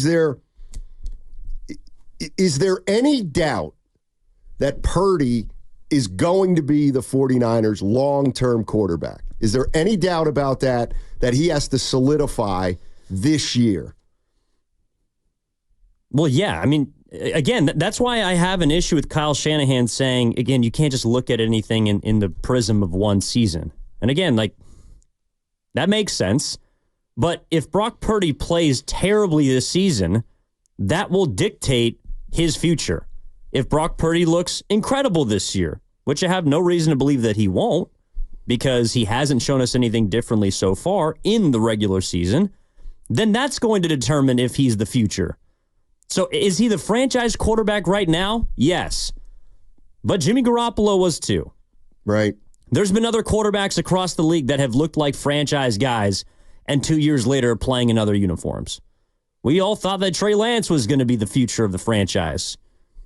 there is there any doubt that Purdy is going to be the 49ers' long-term quarterback? Is there any doubt about that he has to solidify this year? Well, yeah. I mean, again, that's why I have an issue with Kyle Shanahan saying, again, you can't just look at anything in the prism of one season. And again, that makes sense. But if Brock Purdy plays terribly this season, that will dictate his future. If Brock Purdy looks incredible this year, which I have no reason to believe that he won't, because he hasn't shown us anything differently so far in the regular season, then that's going to determine if he's the future. So is he the franchise quarterback right now? Yes. But Jimmy Garoppolo was too. Right. There's been other quarterbacks across the league that have looked like franchise guys and 2 years later playing in other uniforms. We all thought that Trey Lance was going to be the future of the franchise,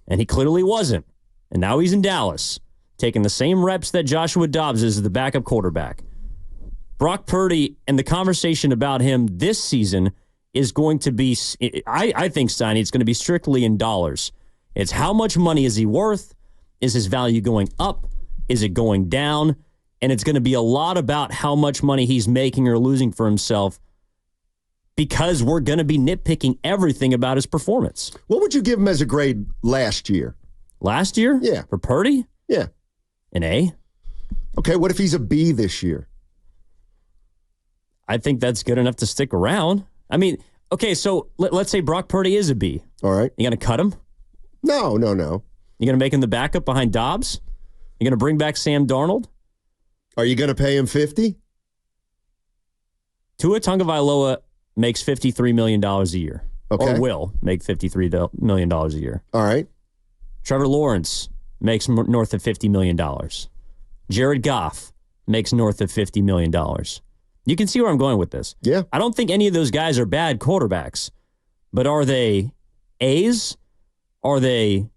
and he clearly wasn't. And now he's in Dallas, taking the same reps that Joshua Dobbs is as the backup quarterback. Brock Purdy and the conversation about him this season is going to be, I think, Steiny, it's going to be strictly in dollars. It's how much money is he worth? Is his value going up? Is it going down? And it's going to be a lot about how much money he's making or losing for himself, because we're going to be nitpicking everything about his performance. What would you give him as a grade last year? Last year? Yeah. For Purdy? Yeah. An A. Okay, what if he's a B this year? I think that's good enough to stick around. I mean, okay, so let's say Brock Purdy is a B. All right. You going to cut him? No. You going to make him the backup behind Dobbs? You going to bring back Sam Darnold? Are you going to pay him $50? Tua Tagovailoa makes $53 million a year. Okay. Or will make $53 million a year. All right. Trevor Lawrence makes north of $50 million. Jared Goff makes north of $50 million. You can see where I'm going with this. Yeah. I don't think any of those guys are bad quarterbacks, but are they A's? Are they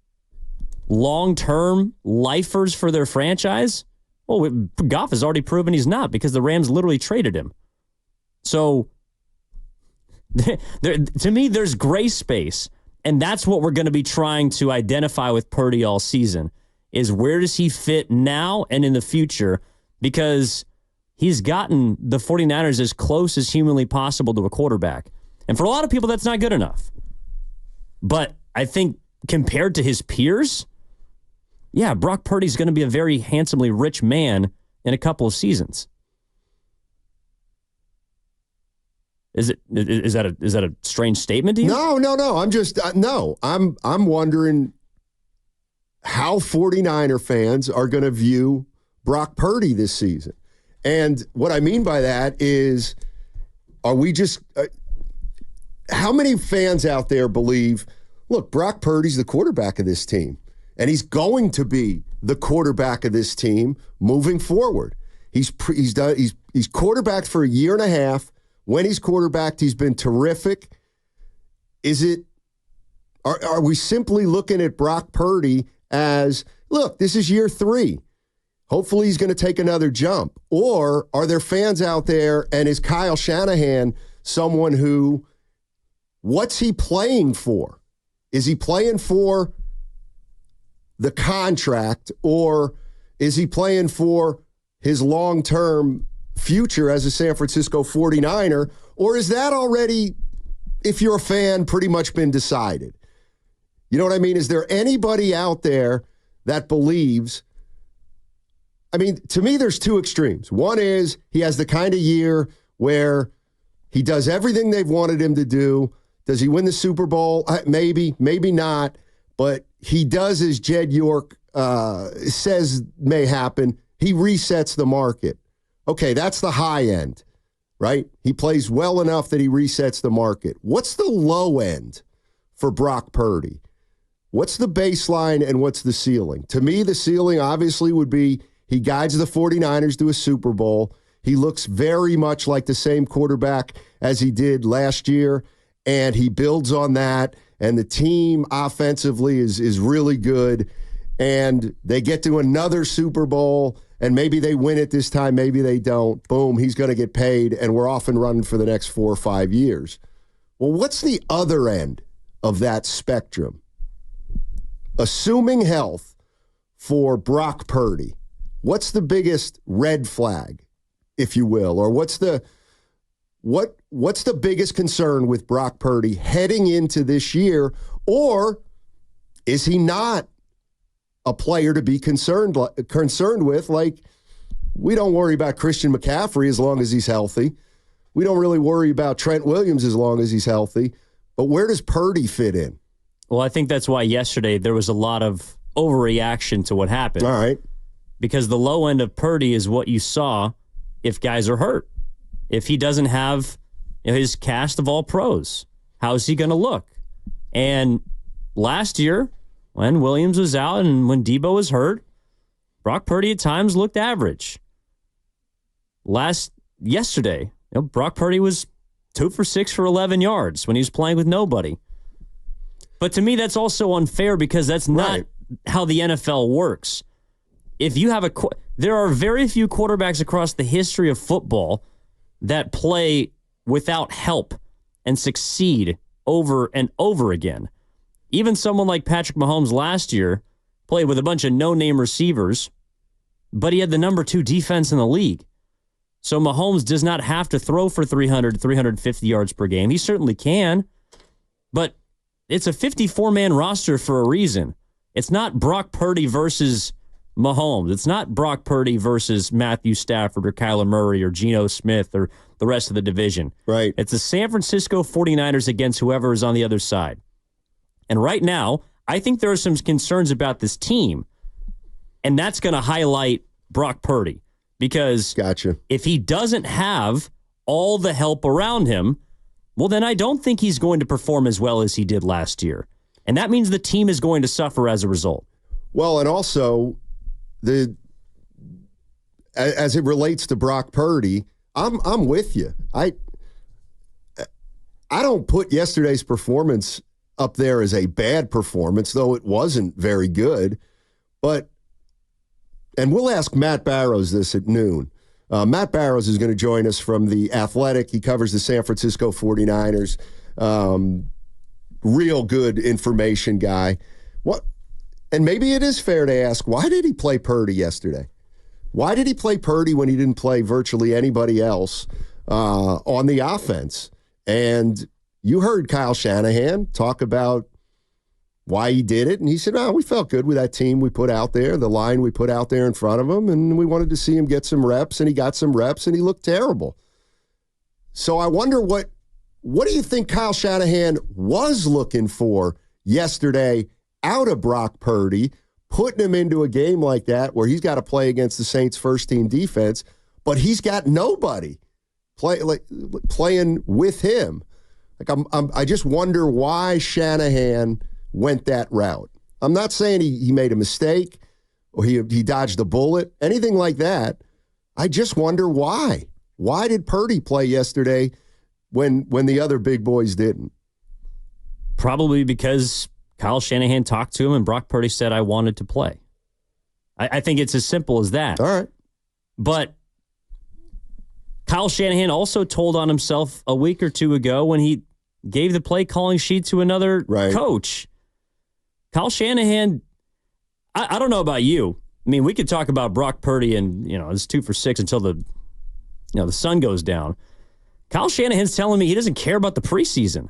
long-term lifers for their franchise? Well, Goff has already proven he's not, because the Rams literally traded him. So, to me, there's gray space, and that's what we're going to be trying to identify with Purdy all season, is where does he fit now and in the future, because he's gotten the 49ers as close as humanly possible to a quarterback. And for a lot of people, that's not good enough. But I think compared to his peers, yeah, Brock Purdy's going to be a very handsomely rich man in a couple of seasons. Is that a strange statement to you? No. I'm just I'm wondering how 49er fans are going to view Brock Purdy this season. And what I mean by that is, are we just how many fans out there believe, look, Brock Purdy's the quarterback of this team, and he's going to be the quarterback of this team moving forward. He's quarterbacked for a year and a half. When he's quarterbacked, he's been terrific. Are we simply looking at Brock Purdy as, look, this is year 3. Hopefully he's going to take another jump. Or are there fans out there, and is Kyle Shanahan someone who, what's he playing for? Is he playing for the contract, or is he playing for his long-term future as a San Francisco 49er? Or is that already, if you're a fan, pretty much been decided? You know what I mean? Is there anybody out there that believes, I mean, to me, there's two extremes. One is he has the kind of year where he does everything they've wanted him to do. Does he win the Super Bowl? Maybe, maybe not. But he does, as Jed York says may happen, he resets the market. Okay, that's the high end, right? He plays well enough that he resets the market. What's the low end for Brock Purdy? What's the baseline and what's the ceiling? To me, the ceiling obviously would be he guides the 49ers to a Super Bowl. He looks very much like the same quarterback as he did last year, and he builds on that, and the team offensively is really good, and they get to another Super Bowl, and maybe they win it this time, maybe they don't. Boom, he's going to get paid, and we're off and running for the next 4 or 5 years. Well, what's the other end of that spectrum? Assuming health for Brock Purdy, what's the biggest red flag, if you will, or what's the biggest concern with Brock Purdy heading into this year, or is he not a player to be concerned with? Like, we don't worry about Christian McCaffrey as long as he's healthy. We don't really worry about Trent Williams as long as he's healthy. But where does Purdy fit in? Well, I think that's why yesterday there was a lot of overreaction to what happened. All right. Because the low end of Purdy is what you saw if guys are hurt. If he doesn't have his cast of all pros, how's he going to look? And last year, when Williams was out and when Debo was hurt, Brock Purdy at times looked average. Yesterday, Brock Purdy was 2 for 6 for 11 yards when he was playing with nobody. But to me, that's also unfair because that's not how the NFL works. If you have there are very few quarterbacks across the history of football that play without help and succeed over and over again. Even someone like Patrick Mahomes last year played with a bunch of no-name receivers, but he had the number 2 defense in the league. So Mahomes does not have to throw for 300, 350 yards per game. He certainly can, but it's a 54-man roster for a reason. It's not Brock Purdy versus Mahomes. It's not Brock Purdy versus Matthew Stafford or Kyler Murray or Geno Smith or the rest of the division. Right. It's the San Francisco 49ers against whoever is on the other side. And right now, I think there are some concerns about this team, and that's going to highlight Brock Purdy. Because if he doesn't have all the help around him, well, then I don't think he's going to perform as well as he did last year. And that means the team is going to suffer as a result. Well, and also, as it relates to Brock Purdy, I'm with you. I don't put yesterday's performance up there as a bad performance, though it wasn't very good. And we'll ask Matt Barrows this at noon. Matt Barrows is going to join us from The Athletic. He covers the San Francisco 49ers. Real good information guy. And maybe it is fair to ask, why did he play Purdy yesterday? Why did he play Purdy when he didn't play virtually anybody else on the offense? And you heard Kyle Shanahan talk about why he did it, and he said, we felt good with that team we put out there, the line we put out there in front of him, and we wanted to see him get some reps, and he got some reps, and he looked terrible. So I wonder what do you think Kyle Shanahan was looking for yesterday out of Brock Purdy, putting him into a game like that where he's got to play against the Saints' first-team defense, but he's got nobody playing with him. I just wonder why Shanahan went that route. I'm not saying he made a mistake or he dodged a bullet, anything like that. I just wonder why. Why did Purdy play yesterday when the other big boys didn't? Probably because Kyle Shanahan talked to him and Brock Purdy said, I wanted to play. I think it's as simple as that. All right. But Kyle Shanahan also told on himself a week or two ago when he gave the play calling sheet to another coach. Kyle Shanahan, I don't know about you. I mean, we could talk about Brock Purdy and, it's 2 for 6 until the sun goes down. Kyle Shanahan's telling me he doesn't care about the preseason.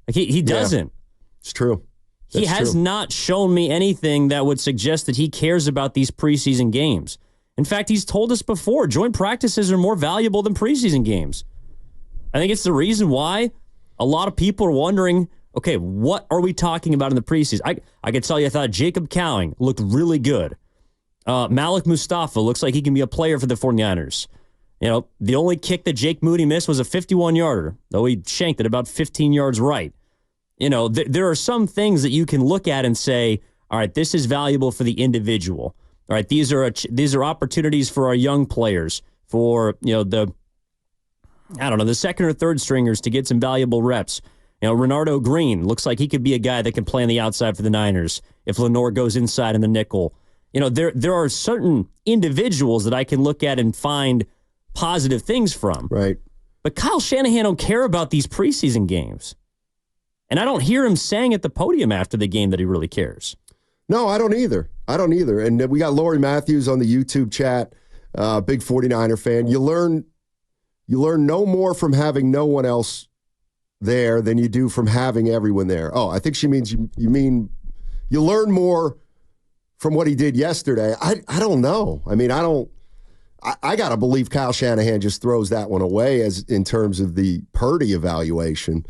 Like he doesn't. Yeah, it's true. He has not shown me anything that would suggest that he cares about these preseason games. In fact, he's told us before, joint practices are more valuable than preseason games. I think it's the reason why a lot of people are wondering, okay, what are we talking about in the preseason? I could tell you I thought Jacob Cowing looked really good. Malik Mustafa looks like he can be a player for the 49ers. The only kick that Jake Moody missed was a 51-yarder, though he shanked it about 15 yards right. There are some things that you can look at and say, all right, this is valuable for the individual. All right, these are opportunities for our young players, for the second or third stringers to get some valuable reps. Renardo Green looks like he could be a guy that can play on the outside for the Niners if Lenore goes inside in the nickel. There are certain individuals that I can look at and find positive things from. Right. But Kyle Shanahan don't care about these preseason games. And I don't hear him saying at the podium after the game that he really cares. No, I don't either. And we got Lori Matthews on the YouTube chat, big 49er fan. You learn no more from having no one else there than you do from having everyone there. Oh, I think she means you mean you learn more from what he did yesterday. I don't know. I mean, I got to believe Kyle Shanahan just throws that one away as in terms of the Purdy evaluation.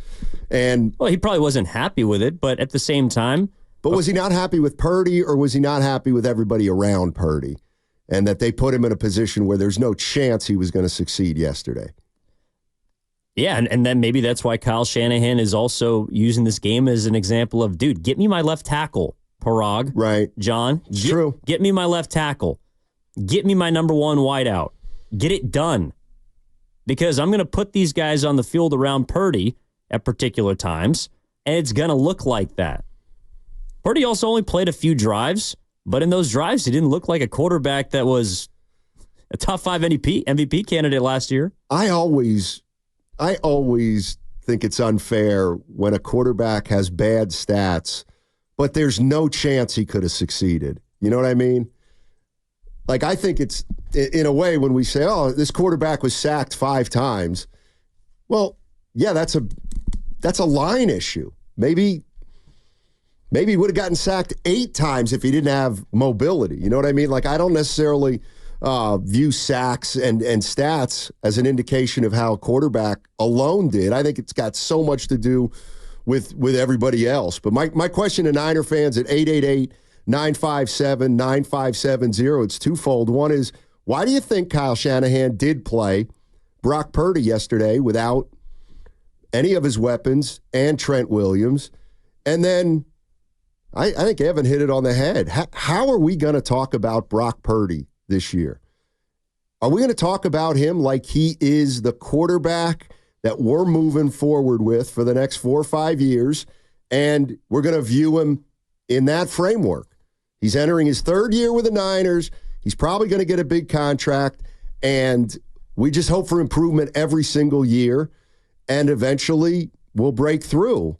And well, he probably wasn't happy with it, but at the same time. But was he not happy with Purdy, or was he not happy with everybody around Purdy? And that they put him in a position where there's no chance he was going to succeed yesterday. Yeah, and then maybe that's why Kyle Shanahan is also using this game as an example of, dude, get me my left tackle, Parag. Right. John. True. Get me my left tackle. Get me my number one wideout. Get it done. Because I'm going to put these guys on the field around Purdy at particular times, and it's going to look like that. Purdy also only played a few drives, but in those drives, he didn't look like a quarterback that was a top 5 MVP candidate last year. I always think it's unfair when a quarterback has bad stats, but there's no chance he could have succeeded. You know what I mean? Like, I think it's, in a way, when we say, oh, this quarterback was sacked 5 times, well, yeah, that's a line issue. Maybe he would have gotten sacked 8 times if he didn't have mobility. You know what I mean? Like, I don't necessarily view sacks and stats as an indication of how a quarterback alone did. I think it's got so much to do with everybody else. But my question to Niner fans at 888-957-9570, it's twofold. One is, why do you think Kyle Shanahan did play Brock Purdy yesterday without any of his weapons and Trent Williams? And then I think Evan hit it on the head. How are we going to talk about Brock Purdy this year? Are we going to talk about him like he is the quarterback that we're moving forward with for the next 4 or 5 years, and we're going to view him in that framework? He's entering his 3rd year with the Niners. He's probably going to get a big contract, and we just hope for improvement every single year, and eventually we'll break through.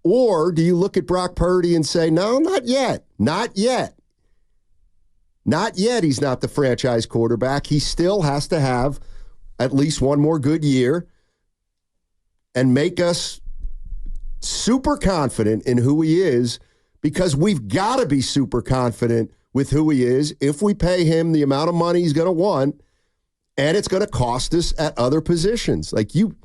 Or do you look at Brock Purdy and say, no, not yet. Not yet. Not yet. He's not the franchise quarterback. He still has to have at least one more good year and make us super confident in who he is, because we've got to be super confident with who he is if we pay him the amount of money he's going to want, and it's going to cost us at other positions. Like, you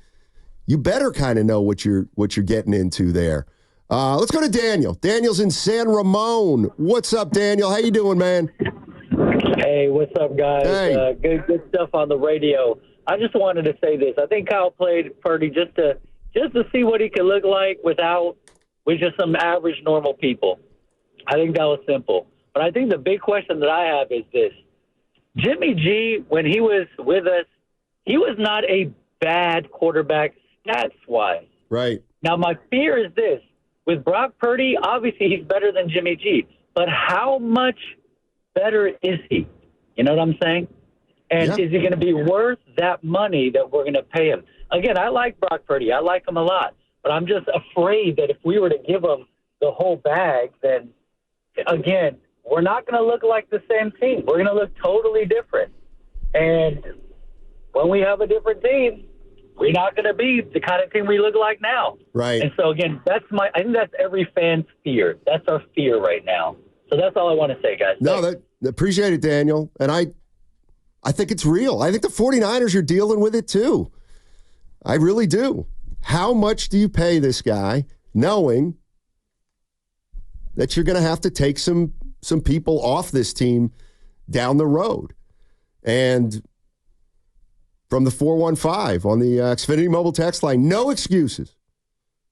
better kind of know what you're getting into there. Let's go to Daniel. Daniel's in San Ramon. What's up, Daniel? How you doing, man? Hey, what's up, guys? Hey. Good stuff on the radio. I just wanted to say this. I think Kyle played Purdy just to see what he could look like with just some average, normal people. I think that was simple. But I think the big question that I have is this. Jimmy G, when he was with us, he was not a bad quarterback stats-wise. Right. Now, my fear is this. With Brock Purdy, obviously he's better than Jimmy G. But how much better is he? You know what I'm saying? And is he going to be worth that money that we're going to pay him? Again, I like Brock Purdy. I like him a lot. But I'm just afraid that if we were to give him the whole bag, then, again, we're not going to look like the same team. We're going to look totally different. And when we have a different team, we're not going to be the kind of team we look like now. Right. And so, again, I think that's every fan's fear. That's our fear right now. So that's all I want to say, guys. No, appreciate it, Daniel. And I think it's real. I think the 49ers are dealing with it too. I really do. How much do you pay this guy knowing that you're going to have to take some people off this team down the road? And from the 415 on the Xfinity mobile text line, no excuses.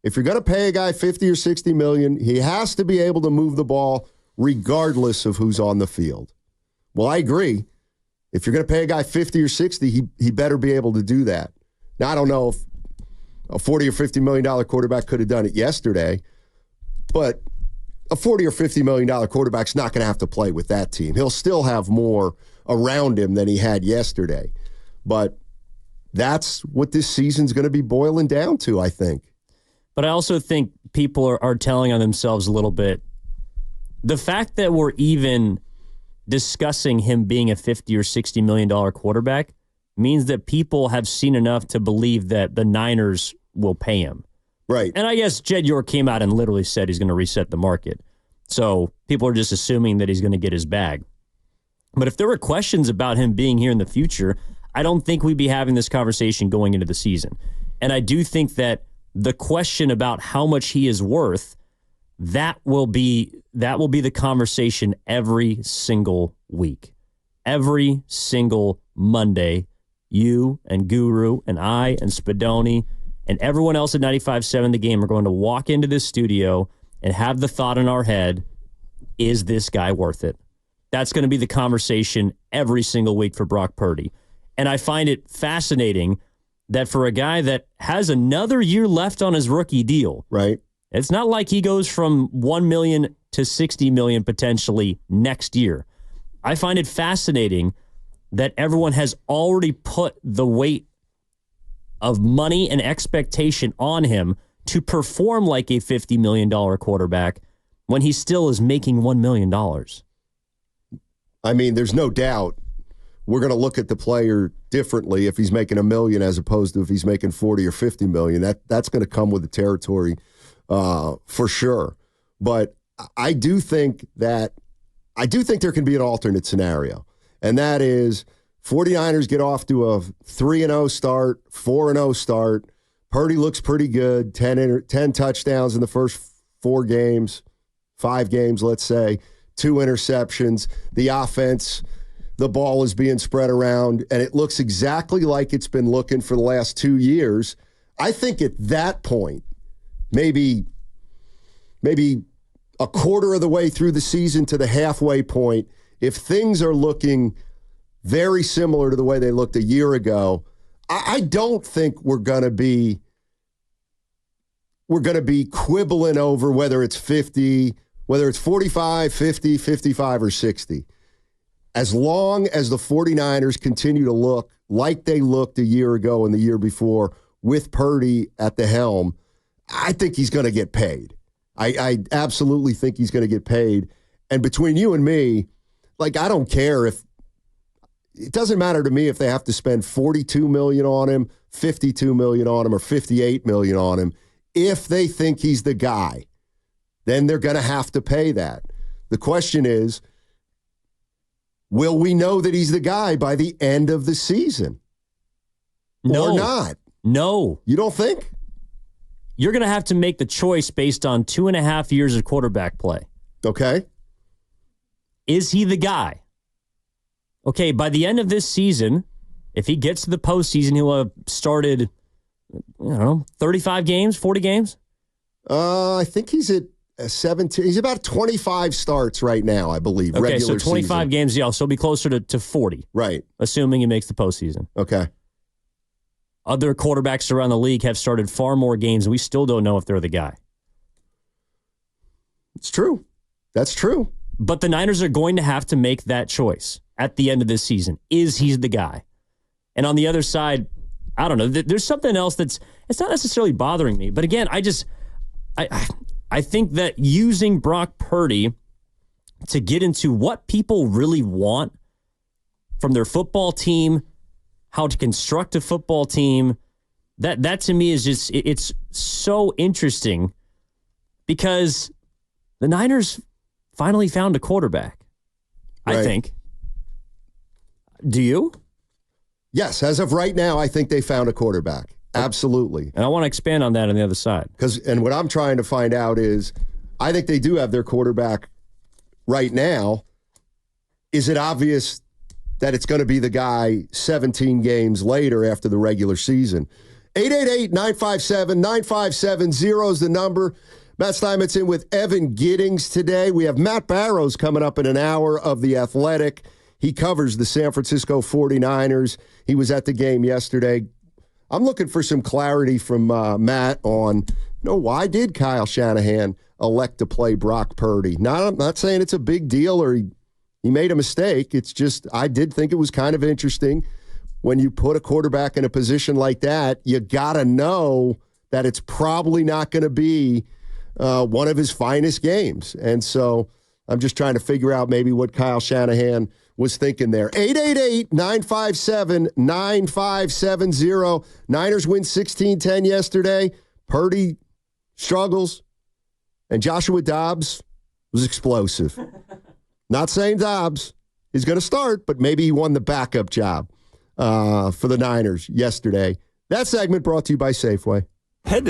If you're going to pay a guy $50 or $60 million, he has to be able to move the ball regardless of who's on the field. Well, I agree. If you're going to pay a guy 50 or 60, he better be able to do that. Now, I don't know if a $40 or $50 million quarterback could have done it yesterday, but a $40 or $50 million quarterback's not going to have to play with that team. He'll still have more around him than he had yesterday. But that's what this season's going to be boiling down to, I think. But I also think people are telling on themselves a little bit. The fact that we're even discussing him being a $50 or $60 million quarterback means that people have seen enough to believe that the Niners will pay him. Right. And I guess Jed York came out and literally said he's going to reset the market. So people are just assuming that he's going to get his bag. But if there were questions about him being here in the future, I don't think we'd be having this conversation going into the season. And I do think that the question about how much he is worth, that will be the conversation every single week. Every single Monday, you and Guru and I and Spadoni and everyone else at 95.7 The Game are going to walk into this studio and have the thought in our head, is this guy worth it? That's going to be the conversation every single week for Brock Purdy. And I find it fascinating that for a guy that has another year left on his rookie deal, right? It's not like he goes from $1 million to $60 million potentially next year. I find it fascinating that everyone has already put the weight of money and expectation on him to perform like a $50 million quarterback when he still is making $1 million. I mean, there's no doubt we're going to look at the player differently if he's making $1 million as opposed to if he's making 40 or 50 million. That's going to come with the territory for sure. But I do think there can be an alternate scenario, and that is 49ers get off to a 3-0 start, 4-0 start. Purdy looks pretty good, 10 touchdowns in the first 5 games, let's say, 2 interceptions. The offense, the ball is being spread around, and it looks exactly like it's been looking for the last 2 years. I think at that point, maybe a quarter of the way through the season to the halfway point, if things are looking very similar to the way they looked a year ago, I don't think we're going to be quibbling over whether it's 50, whether it's 45, 50, 55, or 60. As long as the 49ers continue to look like they looked a year ago and the year before with Purdy at the helm, I think he's going to get paid. I absolutely think he's going to get paid. And between you and me, like, I don't care if it doesn't matter to me if they have to spend $42 million on him, $52 million on him, or $58 million on him. If they think he's the guy, then they're going to have to pay that. The question is, will we know that he's the guy by the end of the season? No. Or not? No. You don't think? You're going to have to make the choice based on 2.5 years of quarterback play. Okay. Is he the guy? Okay, by the end of this season, if he gets to the postseason, he'll have started, 35 games, 40 games? I think he's at 17. He's about 25 starts right now, I believe. Okay, regular so 25 season. games, yeah, so he'll be closer to 40. Right. Assuming he makes the postseason. Okay. Other quarterbacks around the league have started far more games, and we still don't know if they're the guy. It's true. That's true. But the Niners are going to have to make that choice at the end of this season. Is he the guy? And on the other side, I don't know. There's something else it's not necessarily bothering me. But again, I think that using Brock Purdy to get into what people really want from their football team, how to construct a football team, that to me is just, it's so interesting because the Niners finally found a quarterback, right. I think. Do you? Yes, as of right now, I think they found a quarterback. Absolutely. And I want to expand on that on the other side. And what I'm trying to find out is, I think they do have their quarterback right now. Is it obvious that it's going to be the guy 17 games later after the regular season? 888-957-9570 is the number. Matt Steinmetz in with Evan Giddings today. We have Matt Barrows coming up in an hour of The Athletic. He covers the San Francisco 49ers. He was at the game yesterday. I'm looking for some clarity from Matt on, why did Kyle Shanahan elect to play Brock Purdy? I'm not saying it's a big deal or he made a mistake. It's just I did think it was kind of interesting. when you put a quarterback in a position like that, you got to know that it's probably not going to be one of his finest games. And so I'm just trying to figure out maybe what Kyle Shanahan was thinking there. 888-957-9570. Niners win 16-10 yesterday. Purdy struggles. And Joshua Dobbs was explosive. Not saying Dobbs is going to start, but maybe he won the backup job for the Niners yesterday. That segment brought to you by Safeway. Head to